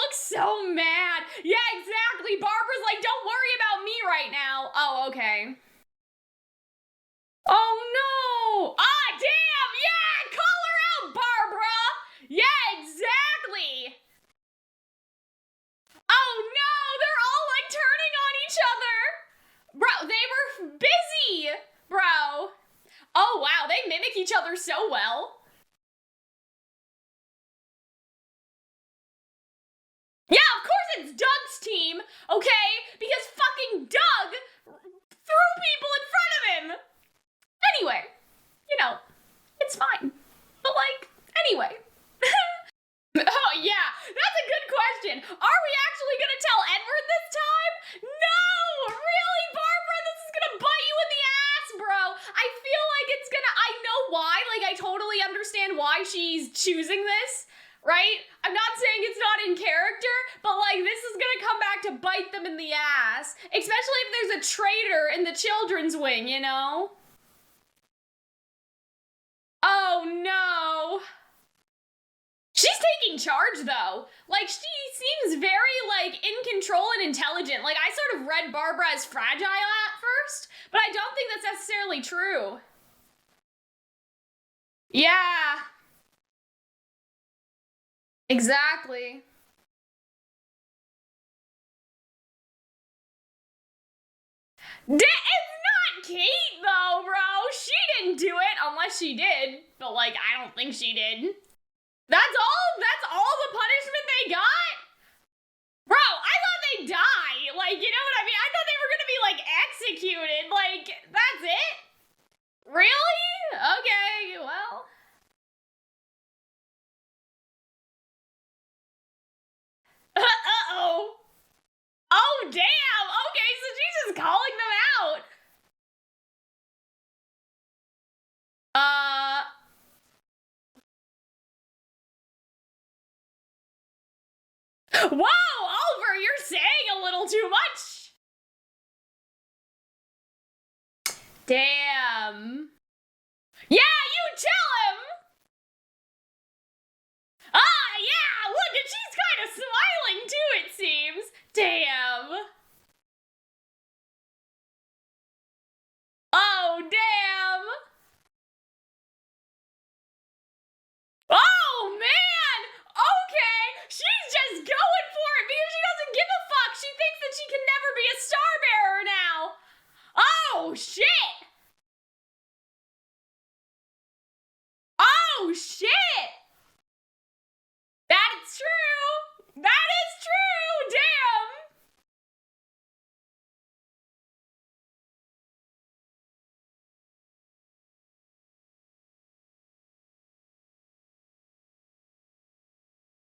looks so mad. Yeah, exactly. Barbara's like, don't worry about me right now. Oh, okay. Oh no! Ah, damn! Yeah! Call her out, Barbara! Yeah, exactly! Oh no! They're all like turning on each other! Bro, they were busy! Bro. Oh wow, they mimic each other so well. Yeah, of course it's Doug's team, okay? Because fucking Doug threw people in front of him! Anyway, you know, it's fine. But like, anyway. Oh yeah, that's a good question. Are we actually gonna tell Edward this time? No! Really, Barbara? This is gonna bite you in the ass, bro. I feel like it's gonna, I know why, like I totally understand why she's choosing this, right? I'm not saying it's not in character, but like this is gonna come back to bite them in the ass. Especially if there's a traitor in the children's wing, you know? Oh no. She's taking charge though. Like she seems very like in control and intelligent. Like I sort of read Barbara as fragile at first, but I don't think that's necessarily true. Yeah. Exactly. It's not Kate though, bro. She didn't do it unless she did. But like I don't think she did. That's all the punishment they got? Bro, I thought they'd die. Like, you know what I mean? I thought they were gonna be like executed. Like, that's it? Really? Okay, well. Uh-oh. Oh, damn. Okay, so she's just calling them out. Whoa, Oliver, you're saying a little too much. Damn. Yeah, you tell him. Ah, yeah, look, and she's kind of smiling too, it seems. Damn. Oh, damn. Oh, man. Okay, she's just going for it because she doesn't give a fuck. She thinks that she can never be a star bearer now. Oh, shit. Oh, shit. That is true. That is true. Damn.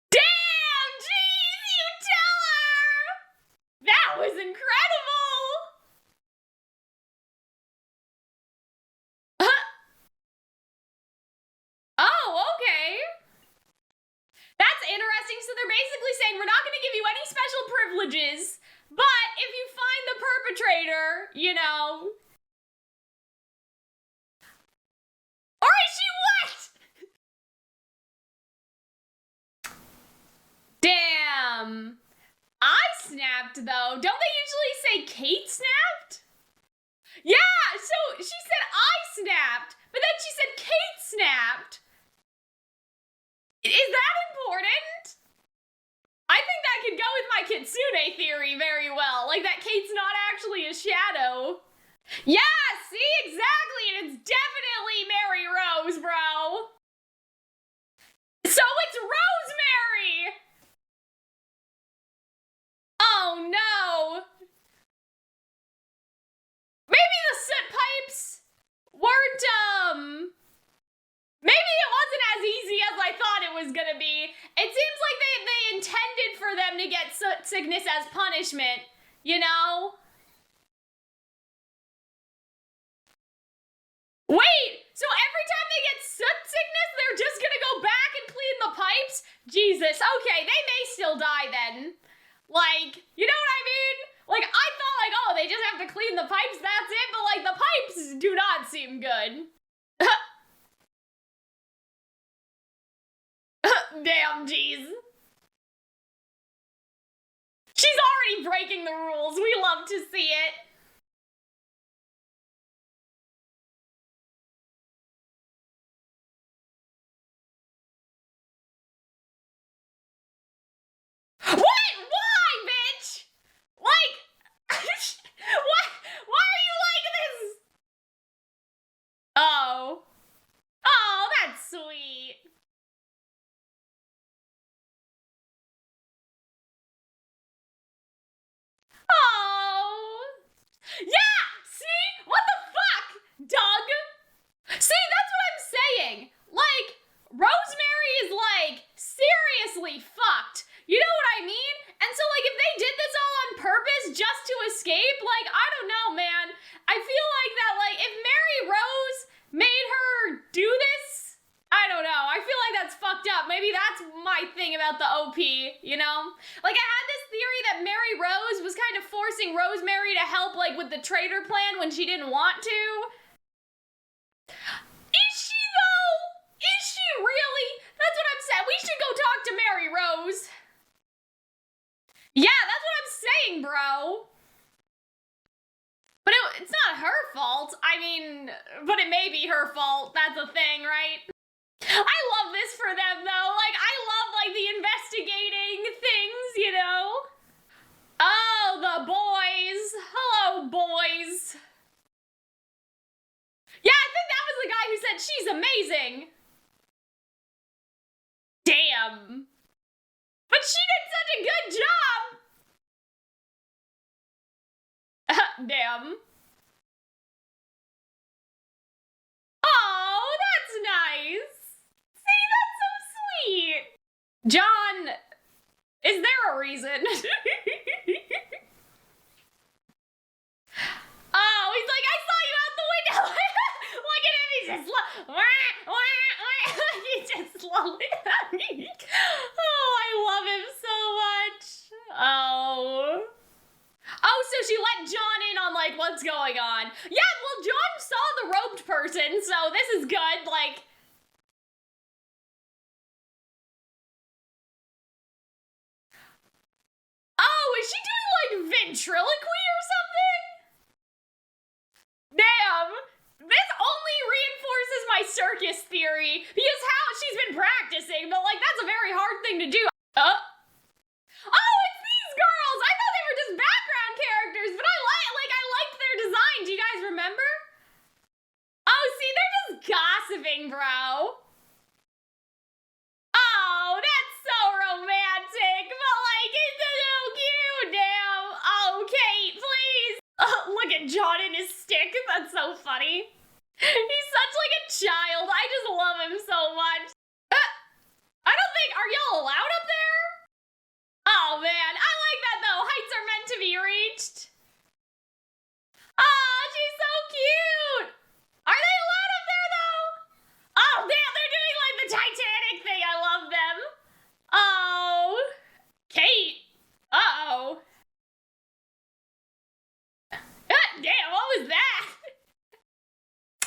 Damn, jeez, you tell her. That was incredible. Oh, okay. That's interesting. So they're basically saying we're not going to give you any special privileges, but if you find the perpetrator, you know. Or is she what? Damn. I snapped though. Don't they usually say Kate snapped? Yeah, so she said I snapped, but then she said Kate snapped. Is that important? I think that could go with my kitsune theory very well. Like that Kate's not actually a shadow. Yeah, see, exactly, and it's definitely Mary Rose, bro. So it's Rosemary! Oh no! Maybe the soot pipes weren't, maybe it wasn't as easy as I thought it was gonna be. It seems like they intended for them to get soot sickness as punishment, you know? Wait, so every time they get soot sickness, they're just gonna go back and clean the pipes? Jesus, okay, they may still die then. Like, you know what I mean? Like, I thought like, oh, they just have to clean the pipes, that's it, but like, the pipes do not seem good. Damn, jeez. She's already breaking the rules. We love to see it. What? Why, bitch? Like, what? Why are you like this? Oh. Oh, that's sweet. Oh. Yeah! See? What the fuck, Doug? See, that's what I'm saying. Like, Rosemary is, like, seriously fucked. You know what I mean? And so, like, if they did this all on purpose just to escape, like, I don't know, man. I feel like that, like, if Mary Rose made her do this, I don't know. I feel like that's fucked up. Maybe that's my thing about the OP, you know? Like, I had this theory that Mary Rose was kind of forcing Rosemary to help, like, with the traitor plan when she didn't want to. Is she, though? Is she really? That's what I'm saying. We should go talk to Mary Rose. Yeah, that's what I'm saying, bro. But it's not her fault. I mean, but it may be her fault. That's a thing, right? I love this for them, though. Like, I love, like, the investigating things, you know? Oh, the boys. Hello, boys. Yeah, I think that was the guy who said she's amazing. Damn. But she did such a good job. Damn. Oh, that's nice. See, that's so sweet. John, is there a reason? Oh, he's like, I saw you out the window. Look at him, he's just he's just slowly. Oh, I love him so much. Oh. Oh, so she let John in on, like, what's going on. Yeah, well, John saw the robed person, so this is good, like. Oh, is she doing, like, ventriloquy or something? Damn. This only reinforces my circus theory, because how she's been practicing, but, like, that's a very hard thing to do. Oh, it's these girls! I thought they were just background characters, but I liked their design. Do you guys remember? Oh, see, they're just gossiping, bro. Oh, that's so romantic, but, like, it's so cute, damn. Oh, Kate, please. Oh, look at John and his stick. That's so funny. He's such, like, a child. I just love him so much. I don't think, are y'all allowed up there? Oh, man, I like that, though. Heights are meant to be reached. Oh, she's so cute. Are they allowed up there, though? Oh, damn, they're doing, like, the Titanic thing. I love them. Oh. Kate. Uh-oh. Damn, what was that?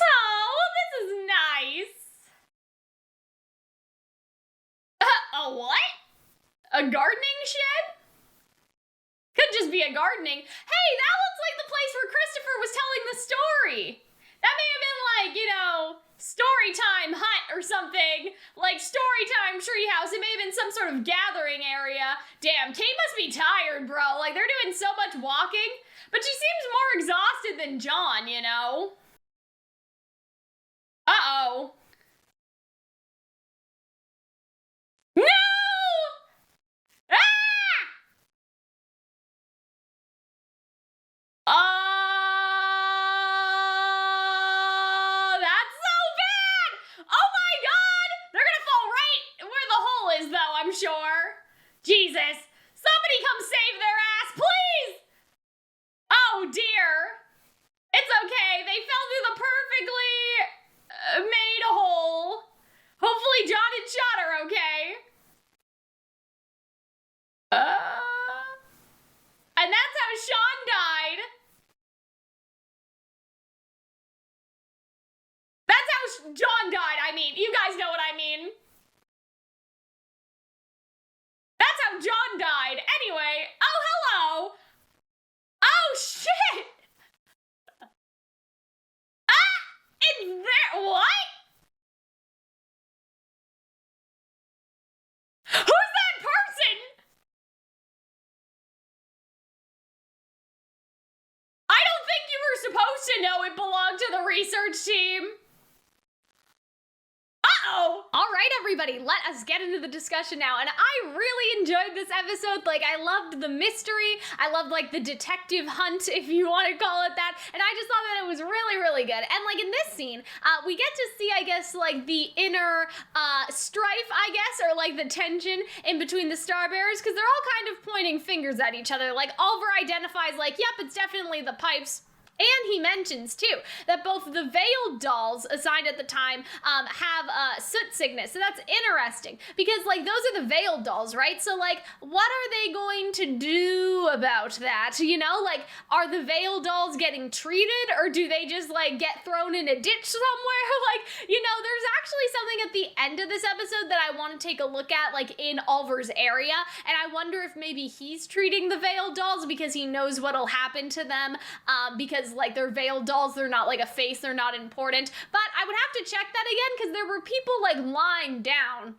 Oh, this is nice. A what? A gardening shed? Could just be a gardening. Hey, that looks like the place where Christopher was telling the story. That may have been like, you know, story time hut or something. Like story time treehouse. It may have been some sort of gathering area. Damn, Kate must be tired, bro. Like they're doing so much walking. But she seems more exhausted than John, you know? Uh-oh. No! Ah! Oh, that's so bad! Oh my god! They're gonna fall right where the hole is, though, I'm sure. Jesus. Somebody come save their ass, please! Oh, dear. It's okay. They fell through the perfectly made hole. Hopefully John and Shot are okay. And that's how Sean died. That's how John died, I mean. You guys know what I mean. That's how John died. Anyway, oh, hello. is there? What? Who's that person? I don't think you were supposed to know it belonged to the research team. Uh-oh. All right, everybody, let us get into the discussion now. And I really enjoyed this episode. Like, I loved the mystery. I loved, like, the detective hunt, if you want to call it that. And I just thought that it was really, really good. And, like, in this scene, we get to see, I guess, like, the inner strife, I guess, or, like, the tension in between the Starbearers, because they're all kind of pointing fingers at each other. Like, Oliver identifies, like, yep, it's definitely the pipes. And he mentions, too, that both the veiled dolls assigned at the time have soot sickness. So that's interesting because, like, those are the veiled dolls, right? So, like, what are they going to do about that? You know, like, are the veiled dolls getting treated or do they just, like, get thrown in a ditch somewhere? Like, you know, there's actually something at the end of this episode that I want to take a look at, like, in Oliver's area. And I wonder if maybe he's treating the veiled dolls because he knows what'll happen to them because like they're veiled dolls, they're not like a face, they're not important. But I would have to check that again because there were people like lying down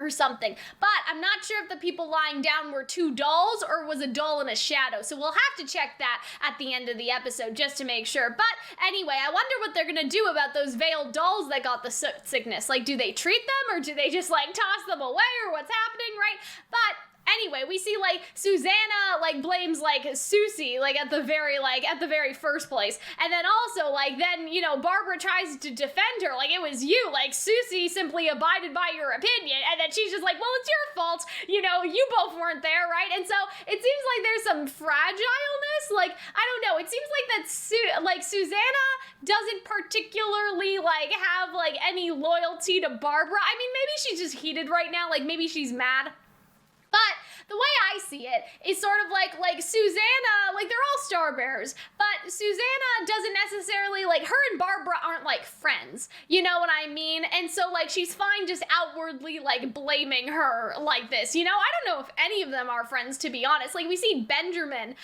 or something. But I'm not sure if the people lying down were two dolls or was a doll in a shadow. So we'll have to check that at the end of the episode just to make sure. But anyway, I wonder what they're gonna do about those veiled dolls that got the soot sickness. Like, do they treat them or do they just like toss them away or what's happening, right? But anyway, we see, like, Susanna, like, blames, like, Susie, like, at the very first place. And then also, like, then, you know, Barbara tries to defend her, like, it was you, like, Susie simply abided by your opinion, and then she's just like, well, it's your fault, you know, you both weren't there, right? And so, it seems like there's some fragileness, like, I don't know, it seems like that, Susanna doesn't particularly, like, have, like, any loyalty to Barbara. I mean, maybe she's just heated right now, like, maybe she's mad. But the way I see it is sort of like Susanna, like, they're all Starbearers, but Susanna doesn't necessarily, like, her and Barbara aren't, like, friends, you know what I mean? And so, like, she's fine just outwardly, like, blaming her like this, you know? I don't know if any of them are friends, to be honest. Like, we see Benjamin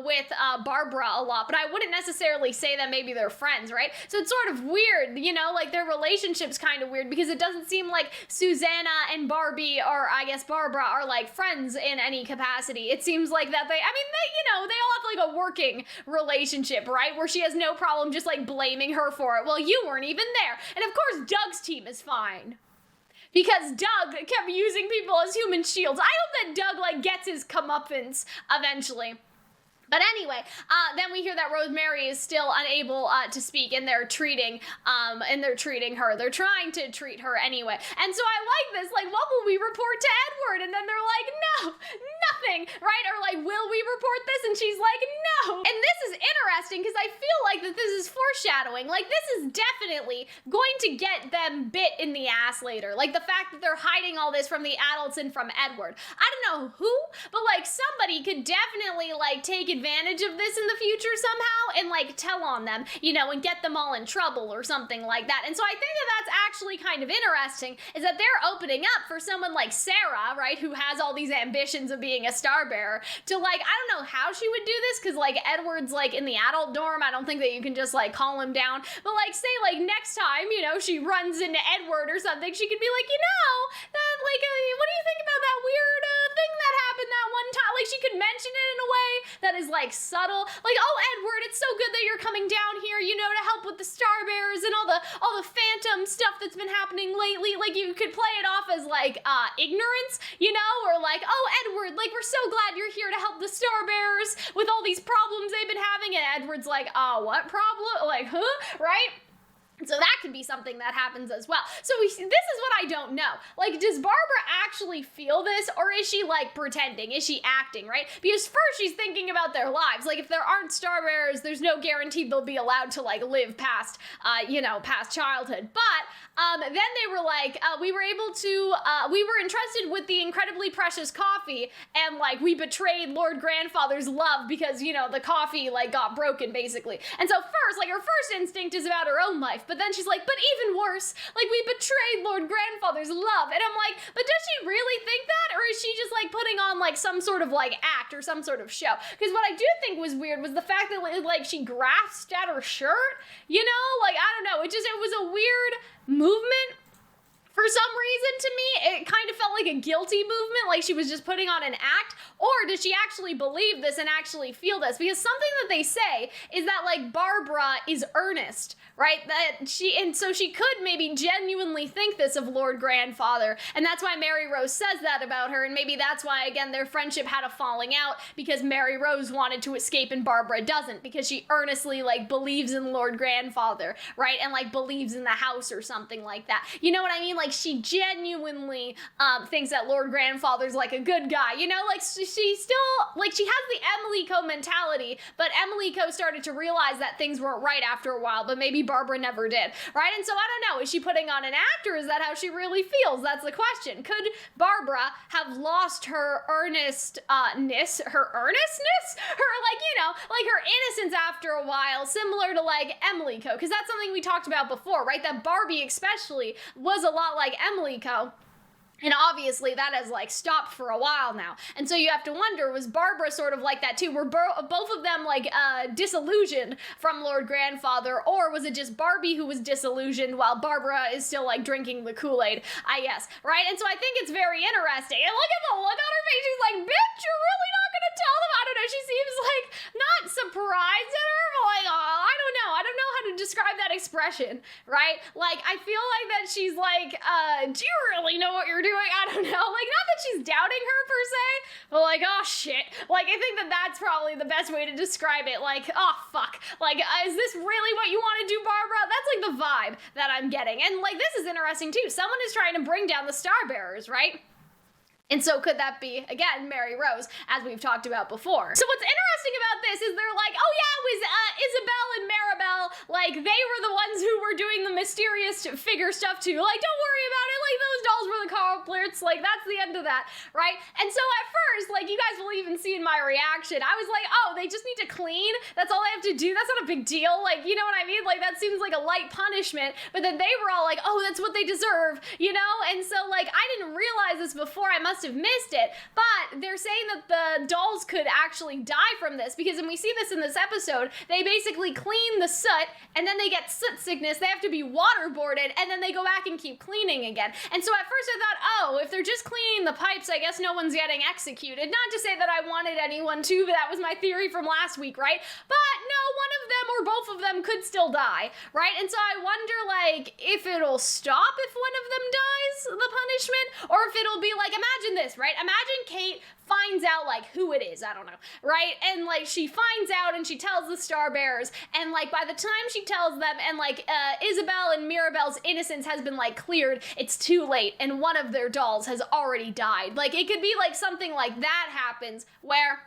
with Barbara a lot, but I wouldn't necessarily say that maybe they're friends, right? So it's sort of weird, you know? Like, their relationship's kind of weird because it doesn't seem like Susanna and Barbie, or I guess Barbara, are, like, friends in any capacity. It seems like that they all have like a working relationship, right? Where she has no problem just like blaming her for it. Well, you weren't even there. And of course, Doug's team is fine. Because Doug kept using people as human shields. I hope that Doug like gets his comeuppance eventually. But anyway, then we hear that Rosemary is still unable to speak, and they're treating her. They're trying to treat her anyway. And so I like this, like, what will we report to Edward? And then they're like, no, nothing, right? Or like, will we report this? And she's like, no. And this is interesting because I feel like that this is foreshadowing. Like, this is definitely going to get them bit in the ass later. Like, the fact that they're hiding all this from the adults and from Edward. I don't know who, but like, somebody could definitely like take advantage of this in the future somehow and like tell on them, you know, and get them all in trouble or something like that. And so I think that that's actually kind of interesting, is that they're opening up for someone like Sarah, right, who has all these ambitions of being a Starbearer, to like, I don't know how she would do this, because like Edward's like in the adult dorm. I don't think that you can just like call him down, but like say like next time, you know, she runs into Edward or something, she could be like, you know, that like, what do you think about that weird thing that happened that one time? Like, she could mention it in a way that is like subtle, like, oh Edward, it's so good that you're coming down here, you know, to help with the Starbearers and all the phantom stuff that's been happening lately. Like, you could play it off as like ignorance, you know, or like, oh Edward, like, we're so glad you're here to help the Starbearers with all these problems they've been having. And Edward's like, what problem? Like, huh? Right? So that could be something that happens as well. So this is what I don't know. Like, does Barbara actually feel this, or is she like pretending? Is she acting, right? Because first she's thinking about their lives. Like, if there aren't Starbearers, there's no guarantee they'll be allowed to like live past, past childhood. But then they were like, we were entrusted with the incredibly precious coffee, and like we betrayed Lord Grandfather's love because, you know, the coffee like got broken basically. And so first, like, her first instinct is about her own life, but then she's like, but even worse, like, we betrayed Lord Grandfather's love. And I'm like, but does she really think that? Or is she just like putting on like some sort of like act or some sort of show. Because what I do think was weird was the fact that like she grasped at her shirt, you know? Like, I don't know, it was a weird movement. For some reason, to me, it kind of felt like a guilty movement, like she was just putting on an act, or did she actually believe this and actually feel this? Because something that they say is that, like, Barbara is earnest, right? And so she could maybe genuinely think this of Lord Grandfather, and that's why Mary Rose says that about her, and maybe that's why, again, their friendship had a falling out, because Mary Rose wanted to escape and Barbara doesn't, because she earnestly, like, believes in Lord Grandfather, right? And, like, believes in the house or something like that. You know what I mean? Like, she genuinely thinks that Lord Grandfather's like a good guy, you know, like she still, like she has the Emily Co mentality, but Emily Co started to realize that things weren't right after a while, but maybe Barbara never did, right? And so I don't know, is she putting on an act, or is that how she really feels? That's the question. Could Barbara have lost her earnestness, her like, you know, like her innocence after a while, similar to like Emily Co, because that's something we talked about before, right? That Barbie especially was a lot like Emily Co. And obviously that has like stopped for a while now. And so you have to wonder, was Barbara sort of like that too? Were both of them like disillusioned from Lord Grandfather, or was it just Barbie who was disillusioned while Barbara is still like drinking the Kool-Aid? I guess, right? And so I think it's very interesting. And look at the look on her face. She's like, bitch, you're really not gonna tell them? I don't know. She seems like not surprised at her, but like, I don't know. I don't know how to describe that expression, right? Like, I feel like that she's like, do you really know what you're doing? I don't know, like, not that she's doubting her per se, but like, oh shit, like, I think that that's probably the best way to describe it, like, oh fuck, like, is this really what you want to do, Barbara? That's like the vibe that I'm getting. And like, this is interesting too, someone is trying to bring down the Star Bearers, right? And so could that be, again, Mary Rose, as we've talked about before. So what's interesting about this is they're like, oh yeah, it was Isabel and Maribel, like, they were the ones who were doing the mysterious figure stuff too. Like, don't worry about it, like, those dolls were the culprits, like, that's the end of that, right? And so at first, like, you guys will even see in my reaction, I was like, oh, they just need to clean? That's all they have to do? That's not a big deal? Like, you know what I mean? Like, that seems like a light punishment, but then they were all like, oh, that's what they deserve, you know? And so, like, I didn't realize this before, I must have missed it, but they're saying that the dolls could actually die from this, because, and we see this in this episode, they basically clean the soot, and then they get soot sickness, they have to be waterboarded, and then they go back and keep cleaning again. And so at first I thought, oh, if they're just cleaning the pipes, I guess no one's getting executed. Not to say that I wanted anyone to, but that was my theory from last week, right? But no, one of them or both of them could still die, right? And so I wonder, like, if it'll stop if one of them dies, the punishment, or if it'll be like, imagine this, right? Imagine Kate finds out, like, who it is, I don't know, right? And, like, she finds out and she tells the Star Bearers, and, like, by the time she tells them, and, like, Isabel and Mirabel's innocence has been, like, cleared, it's too late, and one of their dolls has already died. Like, it could be, like, something like that happens, where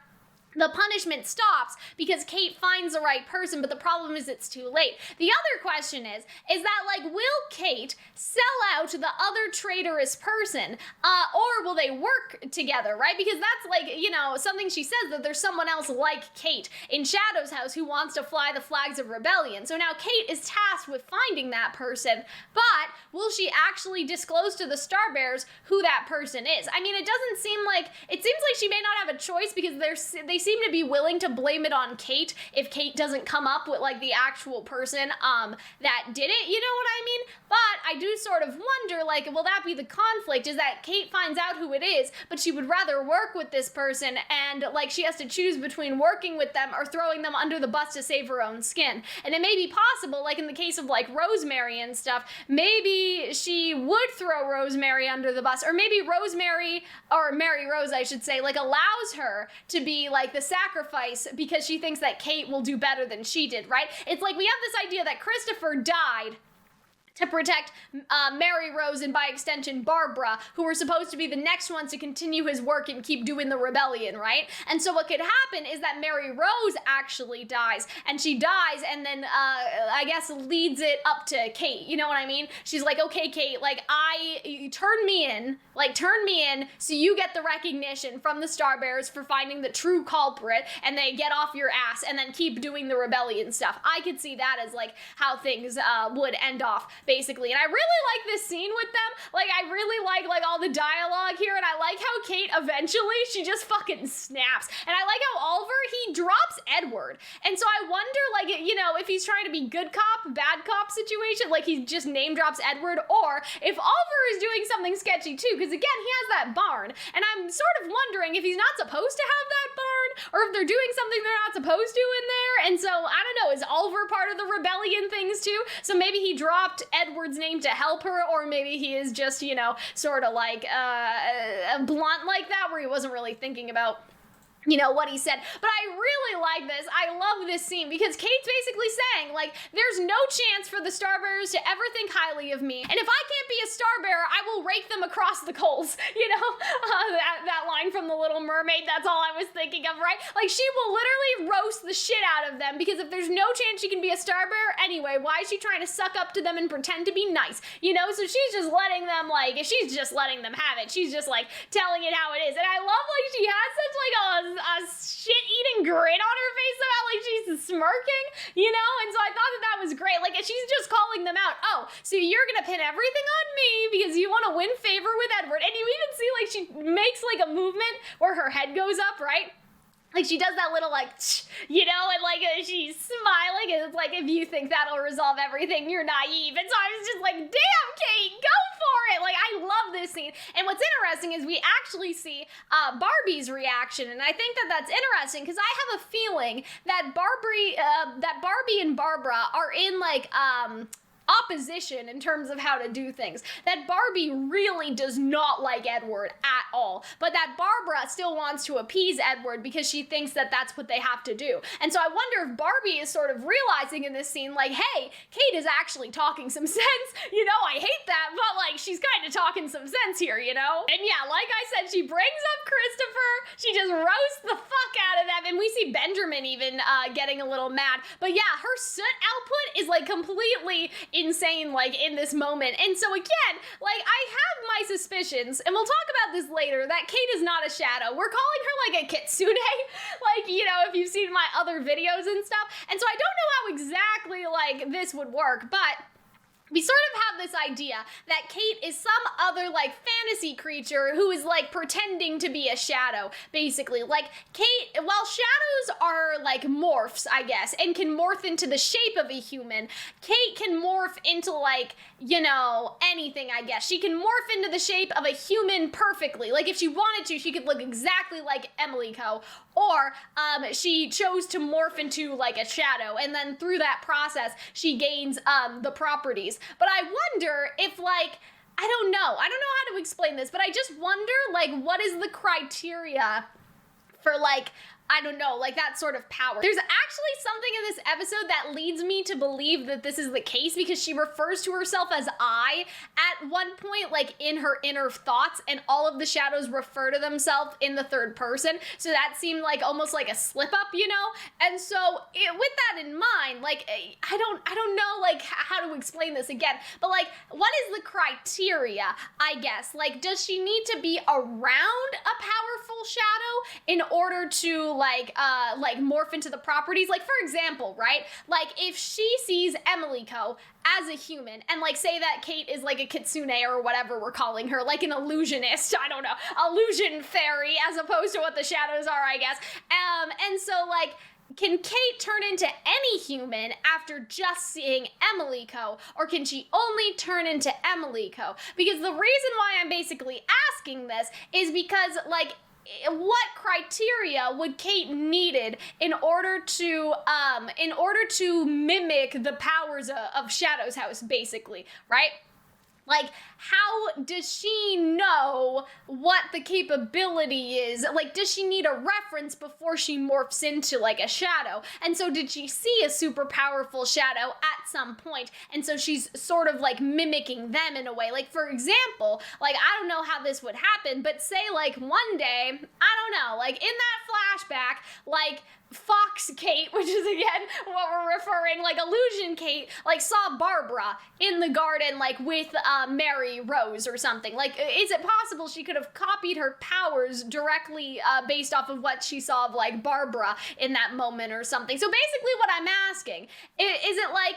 the punishment stops because Kate finds the right person, but the problem is it's too late. The other question is that, like, will Kate sell out the other traitorous person, or will they work together, right? Because that's, like, you know, something she says, that there's someone else like Kate in Shadow's house who wants to fly the flags of rebellion. So now Kate is tasked with finding that person, but will she actually disclose to the Star Bearers who that person is? I mean, it doesn't seem like, it seems like she may not have a choice, because they seem to be willing to blame it on Kate if Kate doesn't come up with, like, the actual person that did it, you know what I mean? But I do sort of wonder, like, will that be the conflict, is that Kate finds out who it is, but she would rather work with this person, and, like, she has to choose between working with them or throwing them under the bus to save her own skin. And it may be possible, like in the case of, like, Rosemary and stuff, maybe she would throw Rosemary under the bus, or maybe Rosemary, or Mary Rose, I should say, like, allows her to be, like, the sacrifice because she thinks that Kate will do better than she did, right? It's like we have this idea that Christopher died to protect Mary Rose and, by extension, Barbara, who were supposed to be the next ones to continue his work and keep doing the rebellion, right? And so what could happen is that Mary Rose actually dies, and she dies and then, I guess, leads it up to Kate, you know what I mean? She's like, okay, Kate, like, turn me in so you get the recognition from the Star Bearers for finding the true culprit, and they get off your ass and then keep doing the rebellion stuff. I could see that as, like, how things would end off. basically. And I really like this scene with them. Like, I really like all the dialogue here, and I like how Kate eventually, she just fucking snaps. And I like how Oliver, he drops Edward. And so I wonder, like, you know, if he's trying to be good cop, bad cop situation, like he just name drops Edward, or if Oliver is doing something sketchy too, because again, he has that barn, and I'm sort of wondering if he's not supposed to have that barn, or if they're doing something they're not supposed to in there. And so, I don't know, is Oliver part of the rebellion things too? So maybe he dropped Edward's name to help her, or maybe he is just, you know, sort of like blunt like that, where he wasn't really thinking about, you know, what he said. But I really like this. I love this scene because Kate's basically saying, like, there's no chance for the Starbearers to ever think highly of me. And if I can't be a Starbearer, I will rake them across the coals. You know, that line from The Little Mermaid, that's all I was thinking of, right? Like, she will literally roast the shit out of them because if there's no chance she can be a Starbearer anyway, why is she trying to suck up to them and pretend to be nice? You know, so she's just letting them, like, she's just letting them have it. She's just, like, telling it how it is. And I love, like, she has such, like, a shit-eating grin on her face about, like, she's smirking, you know? And so I thought that was great. Like, she's just calling them out. Oh, so you're gonna pin everything on me because you want to win favor with Edward. And you even see, like, she makes, like, a movement where her head goes up, right? Like, she does that little, like, you know, and, like, she's smiling, and it's like, if you think that'll resolve everything, you're naive. And so I was just like, damn, Kate, go for it! Like, I love this scene. And what's interesting is we actually see Barbie's reaction, and I think that that's interesting, because I have a feeling that Barbie and Barbara are in, like, opposition in terms of how to do things. That Barbie really does not like Edward at all, but that Barbara still wants to appease Edward because she thinks that that's what they have to do. And so I wonder if Barbie is sort of realizing in this scene, like, hey, Kate is actually talking some sense, you know, I hate that, but, like, she's kind of talking some sense here, you know? And yeah, like I said, she brings up Christopher, she just roasts the fuck out of them, and we see Benjamin even getting a little mad. But yeah, her soot output is, like, completely insane, like, in this moment. And so again, like, I have my suspicions, and we'll talk about this later, that Kate is not a shadow. We're calling her, like, a kitsune, like, you know, if you've seen my other videos and stuff. And so I don't know how exactly, like, this would work, but we sort of have this idea that Kate is some other, like, fantasy creature who is, like, pretending to be a shadow, basically. Like, Kate, while shadows are, like, morphs, I guess, and can morph into the shape of a human, Kate can morph into, like, you know, anything, I guess. She can morph into the shape of a human perfectly. Like, if she wanted to, she could look exactly like Emily Co. Or, she chose to morph into, like, a shadow, and then through that process, she gains, the properties. But I wonder if, like, I don't know how to explain this, but I just wonder, like, what is the criteria for, like, I don't know, like, that sort of power. There's actually something in this episode that leads me to believe that this is the case, because she refers to herself as I at one point, like, in her inner thoughts, and all of the shadows refer to themselves in the third person, so that seemed like almost like a slip up, you know? And so, with that in mind, like, I don't know, like, how to explain this again, but, like, what is the criteria, I guess? Like, does she need to be around a powerful shadow in order to, like morph into the properties? Like, for example, right? Like, if she sees Emily Co. as a human, and, like, say that Kate is, like, a kitsune or whatever we're calling her, like an illusionist, I don't know, illusion fairy, as opposed to what the shadows are, I guess. And so, like, can Kate turn into any human after just seeing Emily Co., or can she only turn into Emily Co.? Because the reason why I'm basically asking this is because, like, what criteria would Kate needed in order to mimic the powers of Shadow's house, basically, right? Like, how does she know what the capability is? Like, does she need a reference before she morphs into, like, a shadow? And so did she see a super powerful shadow at some point? And so she's sort of, like, mimicking them in a way. Like, for example, like, I don't know how this would happen, but say, like, one day, I don't know, like, in that flashback, like, Fox Kate, which is again what we're referring, like, illusion Kate, like, saw Barbara in the garden, like, with Mary Rose or something. Like, is it possible she could have copied her powers directly based off of what she saw of, like, Barbara in that moment or something? So basically what I'm asking is it, like,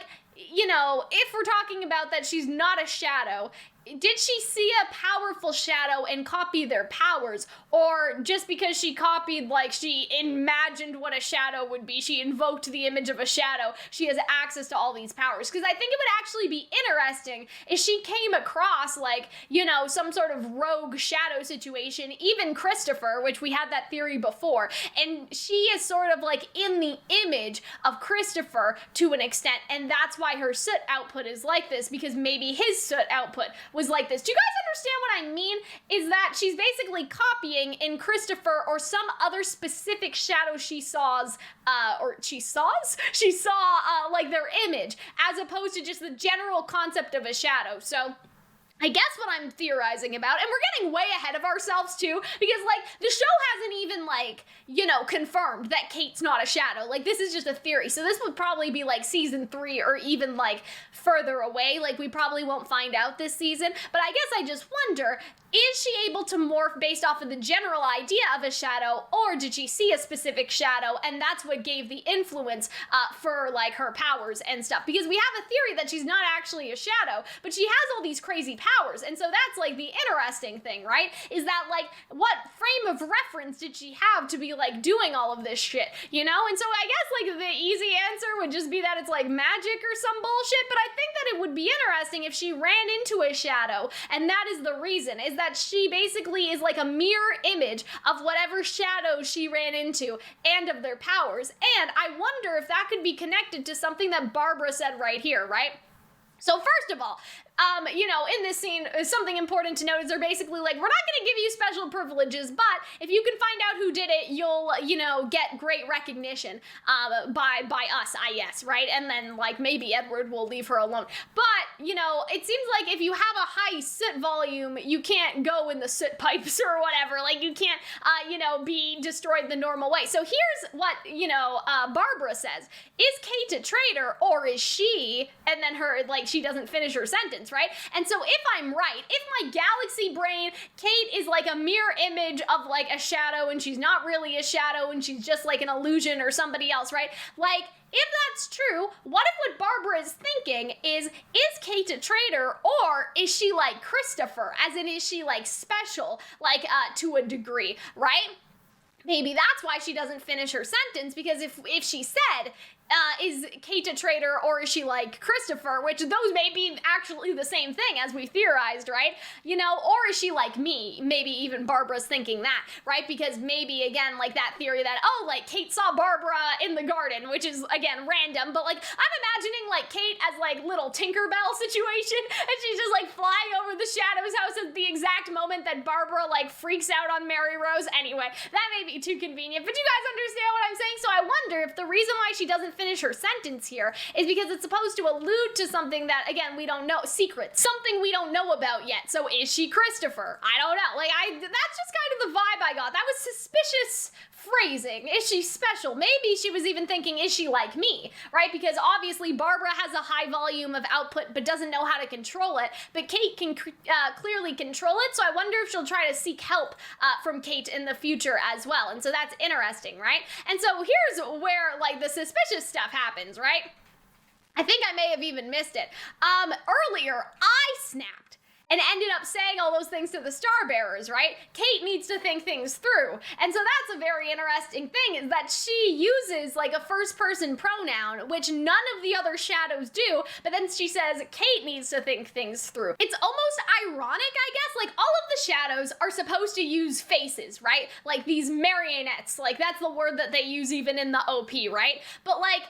you know, if we're talking about that she's not a shadow, did she see a powerful shadow and copy their powers? Or just because she copied, like, she imagined what a shadow would be, she invoked the image of a shadow, she has access to all these powers? Because I think it would actually be interesting if she came across, like, you know, some sort of rogue shadow situation, even Christopher, which we had that theory before, and she is sort of, like, in the image of Christopher to an extent, and that's why her soot output is like this, because maybe his soot output was like this. Do you guys understand what I mean? Is that she's basically copying in Christopher or some other specific shadow she saw, like their image, as opposed to just the general concept of a shadow. So I guess what I'm theorizing about, and we're getting way ahead of ourselves too, because like the show hasn't even like, you know, confirmed that Kate's not a shadow. Like this is just a theory. So this would probably be like season 3 or even like further away. Like we probably won't find out this season, but I guess I just wonder, is she able to morph based off of the general idea of a shadow, or did she see a specific shadow and that's what gave the influence for like her powers and stuff? Because we have a theory that she's not actually a shadow, but she has all these crazy powers, and so that's like the interesting thing, right? Is that like, what frame of reference did she have to be like doing all of this shit, you know? And so I guess like the easy answer would just be that it's like magic or some bullshit, but I think that it would be interesting if she ran into a shadow, and that is the reason, is that she basically is like a mirror image of whatever shadow she ran into and of their powers. And I wonder if that could be connected to something that Barbara said right here, right? So first of all, you know, in this scene, something important to note is they're basically like, we're not going to give you special privileges, but if you can find out who did it, you'll, you know, get great recognition by us, I guess, right? And then, like, maybe Edward will leave her alone. But, you know, it seems like if you have a high soot volume, you can't go in the soot pipes or whatever. Like, you can't, you know, be destroyed the normal way. So here's what, you know, Barbara says. Is Kate a traitor, or is she, and then her, like, she doesn't finish her sentence, right? And so if I'm right, if my galaxy brain, Kate is like a mirror image of like a shadow, and she's not really a shadow, and she's just like an illusion or somebody else, right? Like, if that's true, what if what Barbara is thinking is Kate a traitor, or is she like Christopher? As in, is she like special, like to a degree, right? Maybe that's why she doesn't finish her sentence, because if she said, is Kate a traitor, or is she like Christopher, which those may be actually the same thing as we theorized, right? You know, or is she like me? Maybe even Barbara's thinking that, right? Because maybe, again, like that theory that, oh, like Kate saw Barbara in the garden, which is, again, random, but like I'm imagining like Kate as like little Tinkerbell situation, and she's just like flying over the Shadow's house at the exact moment that Barbara like freaks out on Mary Rose. Anyway, that may be too convenient, but you guys understand what I'm saying? So I wonder if the reason why she doesn't finish her sentence here is because it's supposed to allude to something that, again, we don't know, secret, something we don't know about yet. So is she Christopher? I don't know. Like, that's just kind of the vibe I got. That was suspicious phrasing. Is she special? Maybe she was even thinking, is she like me, right? Because obviously Barbara has a high volume of output but doesn't know how to control it, but Kate can clearly control it, so I wonder if she'll try to seek help from Kate in the future as well. And so that's interesting, right? And so here's where like the suspicious stuff happens, right? I think I may have even missed it. Earlier, I snapped and ended up saying all those things to the Star Bearers, right? Kate needs to think things through. And so that's a very interesting thing, is that she uses like a first-person pronoun, which none of the other shadows do, but then she says Kate needs to think things through. It's almost ironic, I guess. Like, all of the shadows are supposed to use faces, right? Like these marionettes, like that's the word that they use even in the OP, right? But like,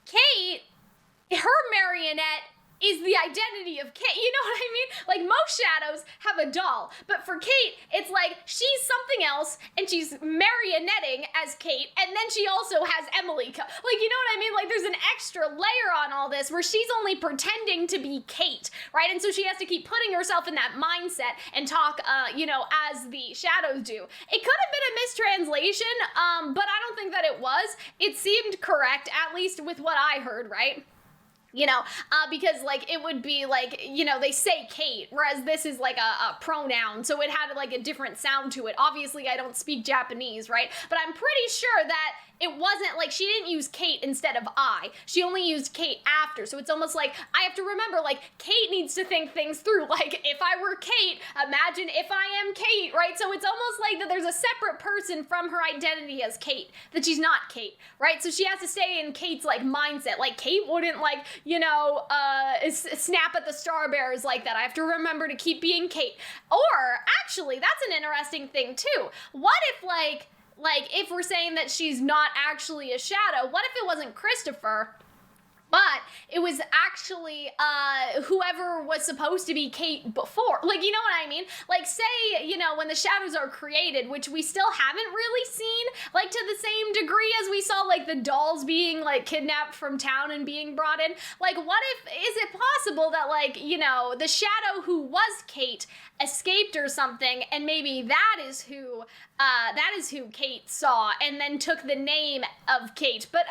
Kate, her marionette is the identity of Kate, you know what I mean? Like, most shadows have a doll, but for Kate, it's like, she's something else, and she's marionetting as Kate, and then she also has Emily, like, you know what I mean? Like, there's an extra layer on all this, where she's only pretending to be Kate, right? And so she has to keep putting herself in that mindset, and talk, you know, as the shadows do. It could have been a mistranslation, but I don't think that it was. It seemed correct, at least with what I heard, right? You know, because, like, it would be, like, you know, they say Kate, whereas this is, like, a pronoun, so it had, like, a different sound to it. Obviously, I don't speak Japanese, right? But I'm pretty sure that it wasn't like she didn't use Kate instead of I. She only used Kate after. So it's almost like I have to remember, like, Kate needs to think things through. Like, if I were Kate, imagine if I am Kate, right? So it's almost like that there's a separate person from her identity as Kate, that she's not Kate, right? So she has to stay in Kate's, like, mindset. Like, Kate wouldn't, like, you know, snap at the Star Bears like that. I have to remember to keep being Kate. Or, actually, that's an interesting thing, too. What if, like, if we're saying that she's not actually a shadow, what if it wasn't Christopher, but it was actually whoever was supposed to be Kate before? Like, you know what I mean? Like, say, you know, when the shadows are created, which we still haven't really seen, like, to the same degree as we saw, like, the dolls being, like, kidnapped from town and being brought in. Like, what if, is it possible that, like, you know, the shadow who was Kate escaped or something, and maybe that is who Kate saw, and then took the name of Kate? But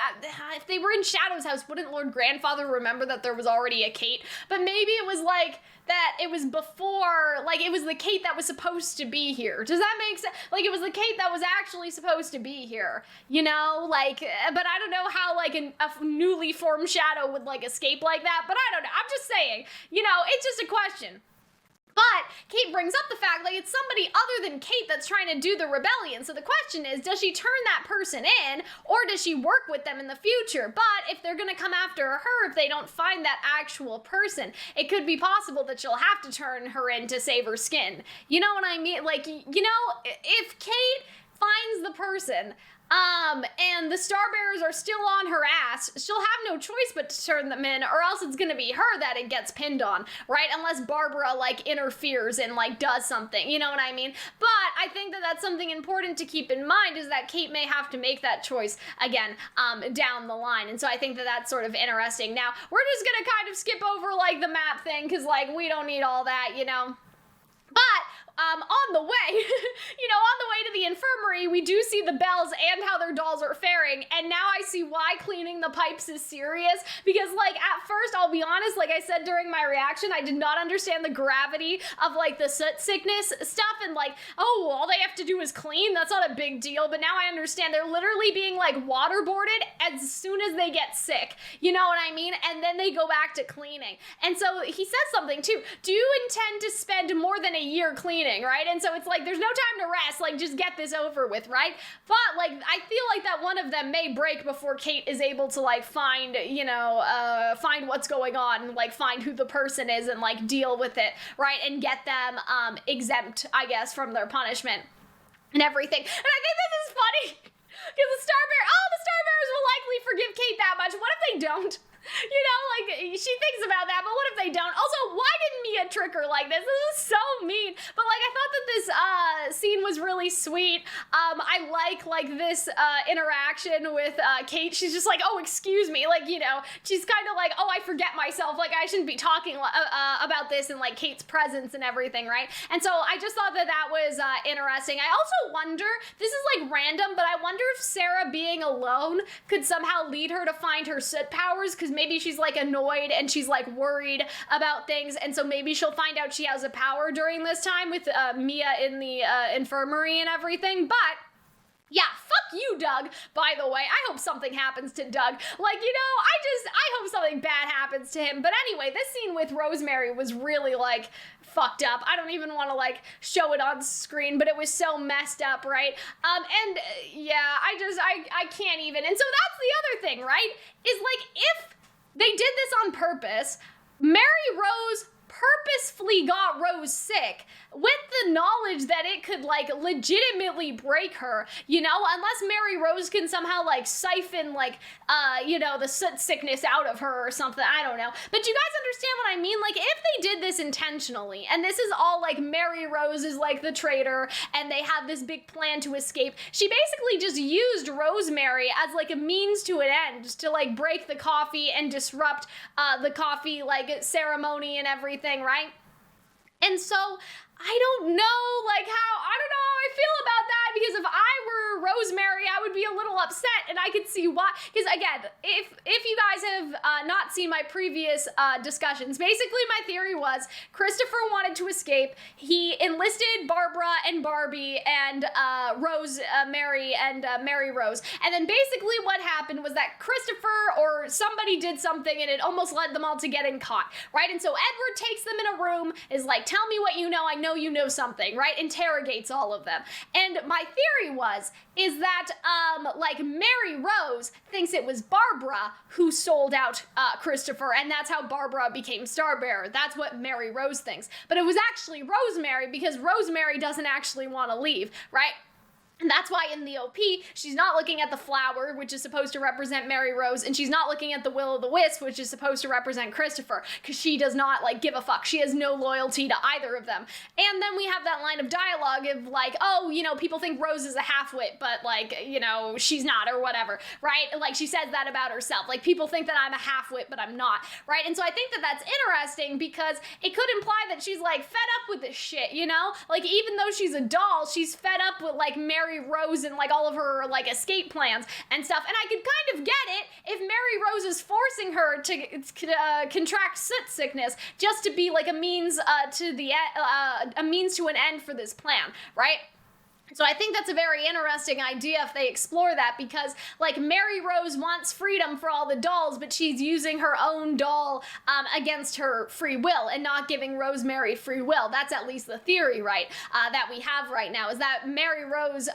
if they were in Shadow's house, wouldn't Lord Grandfather remember that there was already a Kate? But maybe it was like that it was before, like, it was the Kate that was supposed to be here. Does that make sense? Like, it was the Kate that was actually supposed to be here, you know? Like, but I don't know how, like, a newly formed shadow would, like, escape like that, but I don't know. I'm just saying, you know, it's just a question. But Kate brings up the fact, like, it's somebody other than Kate that's trying to do the rebellion. So the question is, does she turn that person in, or does she work with them in the future? But if they're going to come after her, if they don't find that actual person, it could be possible that she'll have to turn her in to save her skin. You know what I mean? Like, you know, if Kate finds the person, and the Star Bearers are still on her ass, she'll have no choice but to turn them in, or else it's gonna be her that it gets pinned on, right? Unless Barbara, like, interferes and, like, does something, you know what I mean? But I think that that's something important to keep in mind, is that Kate may have to make that choice again, down the line. And so I think that that's sort of interesting. Now, we're just gonna kind of skip over, like, the map thing, because, like, we don't need all that, you know? But, on the way, you know, on the way to the infirmary, we do see the Bells and how their dolls are faring, and now I see why cleaning the pipes is serious, because, like, at first, I'll be honest, like I said during my reaction, I did not understand the gravity of, like, the soot sickness stuff, and, like, oh, all they have to do is clean, that's not a big deal, but now I understand they're literally being, like, waterboarded as soon as they get sick, you know what I mean? And then they go back to cleaning. And so he says something, too. Do you intend to spend more than a year cleaning, right? And so it's like, there's no time to rest, like, just get this over with, right? But, like, I feel like that one of them may break before Kate is able to, like, find, you know, find what's going on, like, find who the person is and, like, deal with it, right? And get them, exempt, I guess, from their punishment and everything. And I think this is funny, because the Star Bearers will likely forgive Kate that much. What if they don't? You know, like, she thinks about that, but what if they don't? Also, why didn't Mia trick her like this? This is so mean. But, like, I thought that this scene was really sweet. I like this interaction with Kate. She's just like, oh, excuse me. Like, you know, she's kind of like, oh, I forget myself. Like, I shouldn't be talking about this in, like, Kate's presence and everything, right? And so I just thought that that was interesting. I also wonder, this is, like, random, but I wonder if Sarah being alone could somehow lead her to find her soot powers, because maybe she's, like, annoyed and she's, like, worried about things, and so maybe she'll find out she has a power during this time with Mia in the infirmary and everything. But yeah, fuck you, Doug, by the way. I hope something happens to Doug. Like, you know, I hope something bad happens to him. But anyway, this scene with Rosemary was really, like, fucked up. I don't even want to, like, show it on screen, but it was so messed up, right? Yeah, I can't even. And so that's the other thing, right? Is, like, if they did this on purpose, Mary Rose purposefully got Rose sick with the knowledge that it could, like, legitimately break her, you know, unless Mary Rose can somehow, like, siphon, like, you know, the soot sickness out of her or something, I don't know. But you guys understand what I mean? Like, if they did this intentionally, and this is all, like, Mary Rose is, like, the traitor, and they have this big plan to escape, she basically just used Rosemary as, like, a means to an end, to, like, break the coffee and disrupt the coffee, like, ceremony and everything, right? And so, I don't know, like, I don't know how I feel about that, because if I were Rosemary, I would be a little upset, and I could see why. Because again, if you guys have not seen my previous discussions, basically my theory was Christopher wanted to escape. He enlisted Barbara and Barbie and Rose, Mary, and Mary Rose. And then basically what happened was that Christopher or somebody did something and it almost led them all to getting caught, right? And so Edward takes them in a room, is like, tell me what you know, I know you know something, right? Interrogates all of them. And my theory is that, like, Mary Rose thinks it was Barbara who sold out Christopher, and that's how Barbara became Starbearer. That's what Mary Rose thinks. But it was actually Rosemary, because Rosemary doesn't actually want to leave, right? And that's why in the OP, she's not looking at the flower, which is supposed to represent Mary Rose, and she's not looking at the will-o'-the-wisp, which is supposed to represent Christopher, because she does not, like, give a fuck. She has no loyalty to either of them. And then we have that line of dialogue of, like, oh, you know, people think Rose is a half-wit, but, like, you know, she's not, or whatever, right? Like, she says that about herself. Like, people think that I'm a half-wit, but I'm not, right? And so I think that that's interesting, because it could imply that she's, like, fed up with this shit, you know? Like, even though she's a doll, she's fed up with, like, Mary Rose and like all of her like escape plans and stuff, and I could kind of get it if Mary Rose is forcing her to contract soot sickness just to be like a means a means to an end for this plan, right? So I think that's a very interesting idea if they explore that, because, like, Mary Rose wants freedom for all the dolls, but she's using her own doll against her free will and not giving Rosemary free will. That's at least the theory, right, that we have right now, is that Mary Rose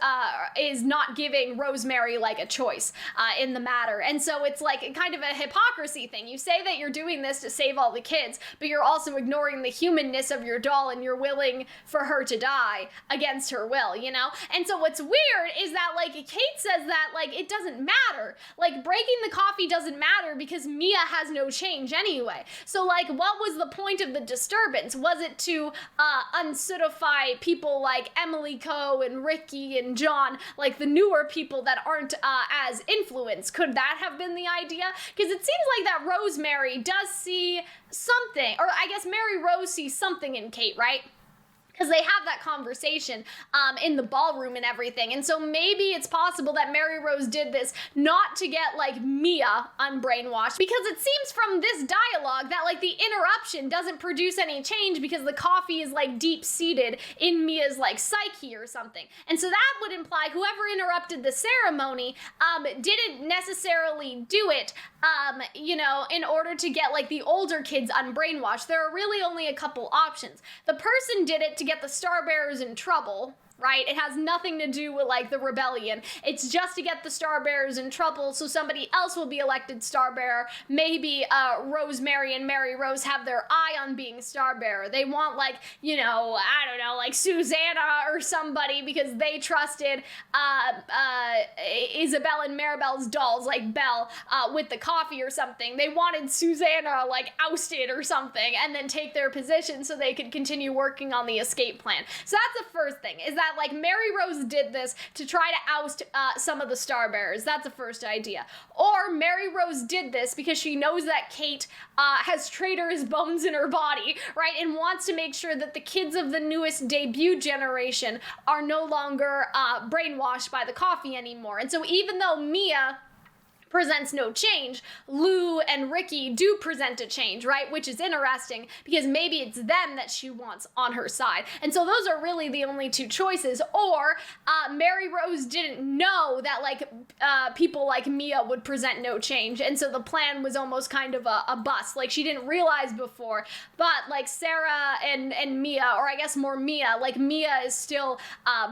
is not giving Rosemary, like, a choice in the matter. And so it's, like, kind of a hypocrisy thing. You say that you're doing this to save all the kids, but you're also ignoring the humanness of your doll, and you're willing for her to die against her will, you know? And so what's weird is that, like, Kate says that, like, it doesn't matter. Like, breaking the coffee doesn't matter because Mia has no change anyway. So, like, what was the point of the disturbance? Was it to unsootify people like Emily Coe and Ricky and John, like the newer people that aren't as influenced? Could that have been the idea? Because it seems like that Rosemary does see something, or I guess Mary Rose sees something in Kate, right? Because they have that conversation in the ballroom and everything. And so maybe it's possible that Mary Rose did this not to get, like, Mia unbrainwashed, because it seems from this dialogue that, like, the interruption doesn't produce any change because the coffee is, like, deep-seated in Mia's, like, psyche or something. And so that would imply whoever interrupted the ceremony didn't necessarily do it, you know, in order to get, like, the older kids unbrainwashed. There are really only a couple options. The person did it to get the Starbearers in trouble, right? It has nothing to do with, like, the rebellion. It's just to get the Starbearers in trouble so somebody else will be elected Starbearer. Maybe Rosemary and Mary Rose have their eye on being Starbearer. They want, like, you know, I don't know, like Susanna or somebody, because they trusted Isabel and Maribel's dolls, like Belle, with the coffee or something. They wanted Susanna, like, ousted or something, and then take their position so they could continue working on the escape plan. So that's the first thing, is that, like, Mary Rose did this to try to oust some of the Starbearers. That's the first idea. Or Mary Rose did this because she knows that Kate has traitorous bones in her body, right, and wants to make sure that the kids of the newest debut generation are no longer brainwashed by the coffee anymore. And so even though Mia presents no change, Lou and Ricky do present a change, right? Which is interesting, because maybe it's them that she wants on her side. And so those are really the only two choices. Or Mary Rose didn't know that, like, people like Mia would present no change, and so the plan was almost kind of a bust. Like, she didn't realize before, but, like, Sarah and Mia, or I guess more Mia, like, Mia is still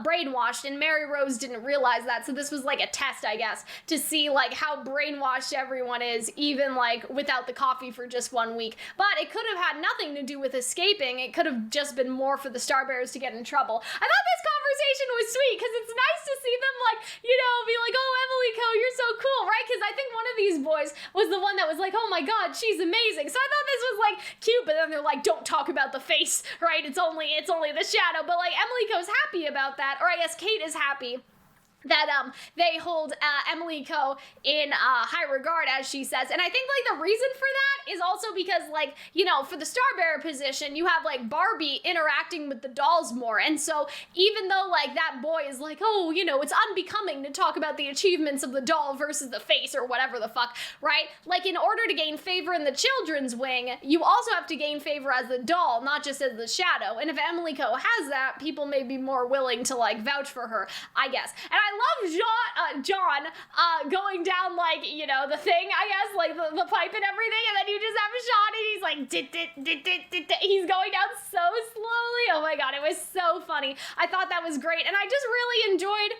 brainwashed, and Mary Rose didn't realize that. So this was like a test, I guess, to see, like, how brainwashed everyone is, even, like, without the coffee for just 1 week. But it could have had nothing to do with escaping. It could have just been more for the Starbearers to get in trouble. I thought this conversation was sweet, because it's nice to see them, like, you know, be like, oh, Emily Coe, you're so cool, right? Because I think one of these boys was the one that was like, oh my god, she's amazing. So I thought this was, like, cute, but then they're like, don't talk about the face, right? It's only the shadow. But, like, Emily Coe's happy about that, or I guess Kate is happy that they hold Emily Co in high regard, as she says. And I think like the reason for that is also because, like, you know, for the Starbearer position, you have like Barbie interacting with the dolls more. And so even though like that boy is like, oh, you know, it's unbecoming to talk about the achievements of the doll versus the face or whatever the fuck, right? Like, in order to gain favor in the children's wing, you also have to gain favor as the doll, not just as the shadow. And if Emily Co has that, people may be more willing to like vouch for her, I guess. And I love John going down, like, you know, the thing, I guess, like the pipe and everything, and then you just have Sean and he's like, he's going down so slowly. Oh my god, it was so funny. I thought that was great, and I just really enjoyed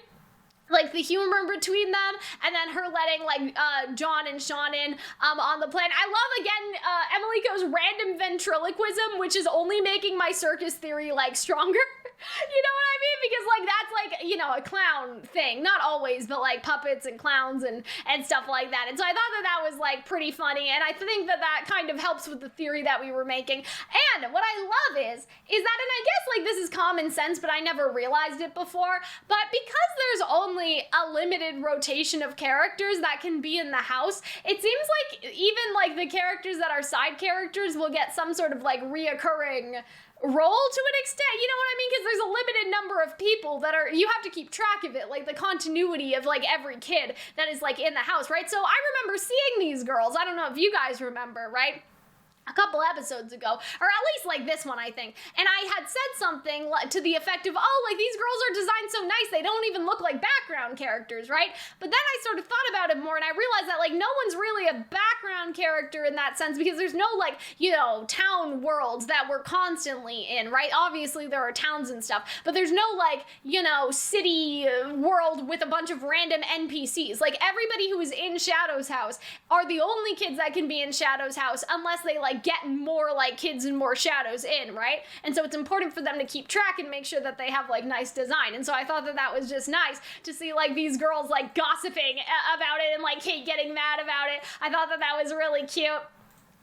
like the humor between them, and then her letting like John and Sean in on the plane. I love, again, Emily Co's random ventriloquism, which is only making my circus theory like stronger. You know what I mean? Because like that's like, you know, a clown thing. Not always, but like puppets and clowns and stuff like that. And so I thought that that was like pretty funny, and I think that that kind of helps with the theory that we were making. And what I love is that, and I guess like this is common sense, but I never realized it before, but because there's only a limited rotation of characters that can be in the house, it seems like even like the characters that are side characters will get some sort of like reoccurring role to an extent, you know what I mean? Because there's a limited number of people that are, you have to keep track of it, like the continuity of like every kid that is like in the house, right? So I remember seeing these girls, I don't know if you guys remember, right? A couple episodes ago, or at least like this one, I think, and I had said something to the effect of, oh, like these girls are designed so nice, they don't even look like background characters, right? But then I sort of thought about it more, and I realized that like no one's really a background character in that sense, because there's no like, you know, town worlds that we're constantly in, right? Obviously there are towns and stuff, but there's no like, you know, city world with a bunch of random NPCs. Like everybody who is in Shadow's house are the only kids that can be in Shadow's house, unless they like get more like kids and more shadows in, right? And so it's important for them to keep track and make sure that they have like nice design. And so I thought that that was just nice to see like these girls like gossiping about it and like Kate getting mad about it. I thought that that was really cute.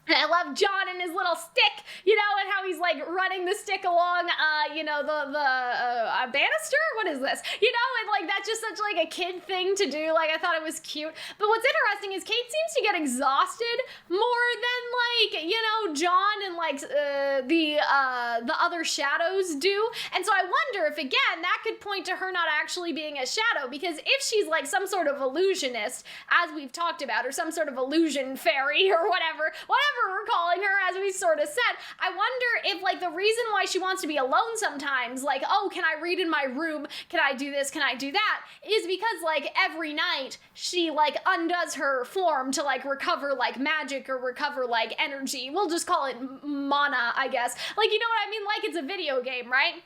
And I love John and his little stick, you know, and how he's like running the stick along, you know, the banister? What is this? You know, and like that's just such like a kid thing to do. Like I thought it was cute. But what's interesting is Kate seems to get exhausted more than like, you know, John and like the other shadows do. And so I wonder if, again, that could point to her not actually being a shadow, because if she's like some sort of illusionist, as we've talked about, or some sort of illusion fairy or whatever we're calling her, as we sort of said, I wonder if like the reason why she wants to be alone sometimes, like, oh, can I read in my room? Can I do this? Can I do that? Is because like every night she like undoes her form to like recover like magic or recover like energy. We'll just call it mana, I guess. Like, you know what I mean? Like it's a video game, right?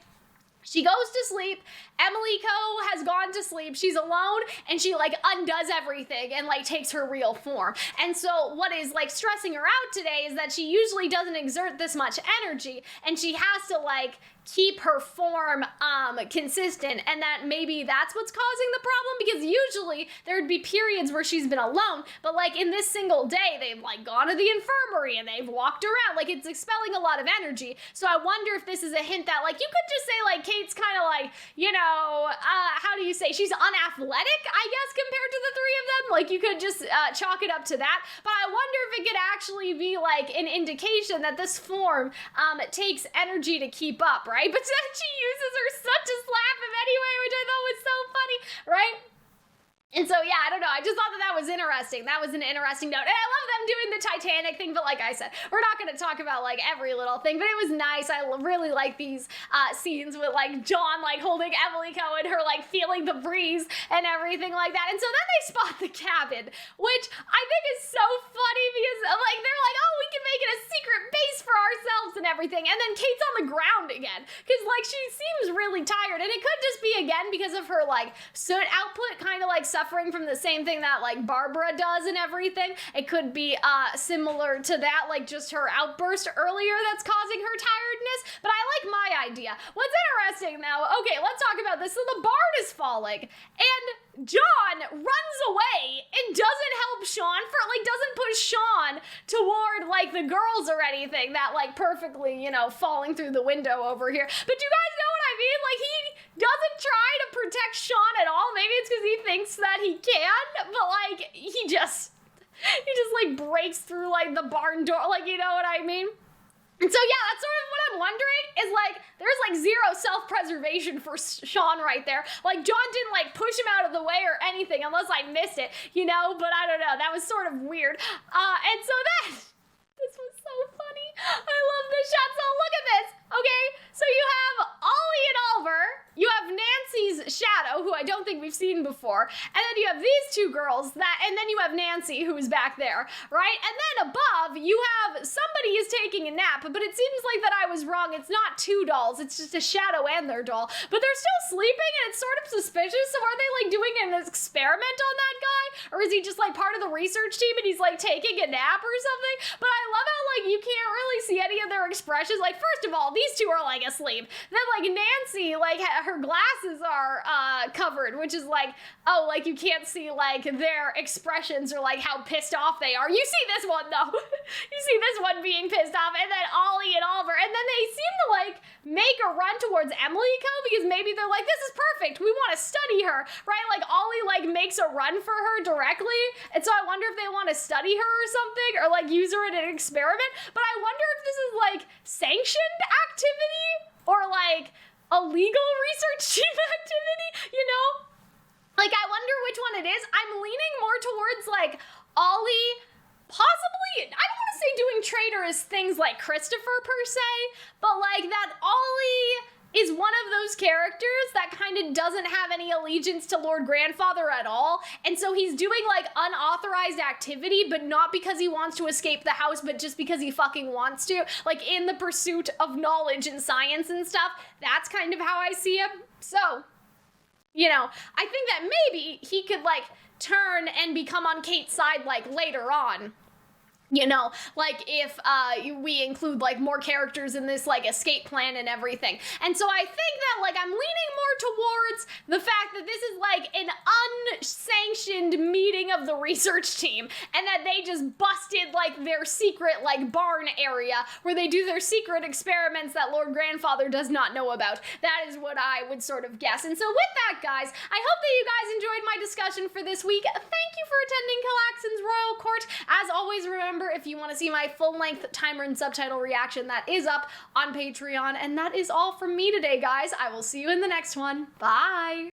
She goes to sleep, Emily Co has gone to sleep, she's alone, and she like undoes everything and like takes her real form. And so what is like stressing her out today is that she usually doesn't exert this much energy, and she has to like keep her form consistent, and that maybe that's what's causing the problem, because usually there would be periods where she's been alone, but like in this single day they've like gone to the infirmary and they've walked around, like it's expelling a lot of energy. So I wonder if this is a hint that like you could just say like Kate's kind of like, you know, how do you say, she's unathletic, I guess, compared to the three of them. Like you could just chalk it up to that, but I wonder if it could actually be like an indication that this form takes energy to keep up, right? But then she uses her soot to slap him anyway, which I thought was so funny, right? And so, yeah, I don't know. I just thought that that was interesting. That was an interesting note. And I love them doing the Titanic thing, but like I said, we're not going to talk about like every little thing, but it was nice. I really like these scenes with like John like holding Emily Co and her like feeling the breeze and everything like that. And so then they spot the cabin, which I think is so funny because like they're like, oh, we can make it a secret base for ourselves and everything. And then Kate's on the ground again because like she seems really tired, and it could just be again because of her like soot output kind of like suffering from the same thing that like Barbara does and everything. It could be similar to that, like just her outburst earlier that's causing her tiredness. But I like my idea. What's interesting now, okay, let's talk about this. So the barn is falling and John runs away and doesn't help Sean, doesn't push Sean toward like the girls or anything that like perfectly, you know, falling through the window over here. But do you guys know what I mean? Like doesn't try to protect Sean at all. Maybe it's because he thinks that he can, but like, he just like breaks through like the barn door, like, you know what I mean? And so yeah, that's sort of what I'm wondering, is like, there's like zero self-preservation for Sean right there. Like, John didn't like push him out of the way or anything, unless I missed it, you know, but I don't know, that was sort of weird. And so then, this was so funny. I love this shot. So look at this. Okay, so you have Ollie and Oliver, you have Nancy's shadow, who I don't think we've seen before, and then you have these two girls, and then you have Nancy, who is back there, right? And then above, you have somebody is taking a nap, but it seems like that I was wrong. It's not two dolls, it's just a shadow and their doll, but they're still sleeping, and it's sort of suspicious. So are they like doing an experiment on that guy? Or is he just like part of the research team and he's like taking a nap or something? But I love how like you can't really see any of their expressions. Like, first of all, these two are like asleep. Then like Nancy, like her glasses are covered, which is like, oh, like you can't see like their expressions or like how pissed off they are. You see this one though. You see this one being pissed off, and then Ollie and Oliver, and then they seem to like make a run towards Emily Co, because maybe they're like, this is perfect, we want to study her, right? Like Ollie like makes a run for her directly, and so I wonder if they want to study her or something, or like use her in an experiment. But I wonder if this is like sanctioned activity or like a legal research team activity, you know? Like, I wonder which one it is. I'm leaning more towards like Ollie possibly, I don't want to say doing traitorous things like Christopher per se, but like that Ollie is one of those characters that kind of doesn't have any allegiance to Lord Grandfather at all, and so he's doing like unauthorized activity, but not because he wants to escape the house, but just because he fucking wants to, like in the pursuit of knowledge and science and stuff. That's kind of how I see him. So, you know, I think that maybe he could like turn and become on Kate's side like later on. You know, like if we include like more characters in this like escape plan and everything. And so I think that like I'm leaning more towards the fact that this is like an unsanctioned meeting of the research team, and that they just busted like their secret like barn area where they do their secret experiments that Lord Grandfather does not know about. That is what I would sort of guess. And so with that, guys, I hope that you guys enjoyed my discussion for this week. Thank you for attending Calxiyn's Royal Court. As always, remember, if you want to see my full-length timer and subtitle reaction, that is up on Patreon. And that is all from me today, guys. I will see you in the next one. Bye!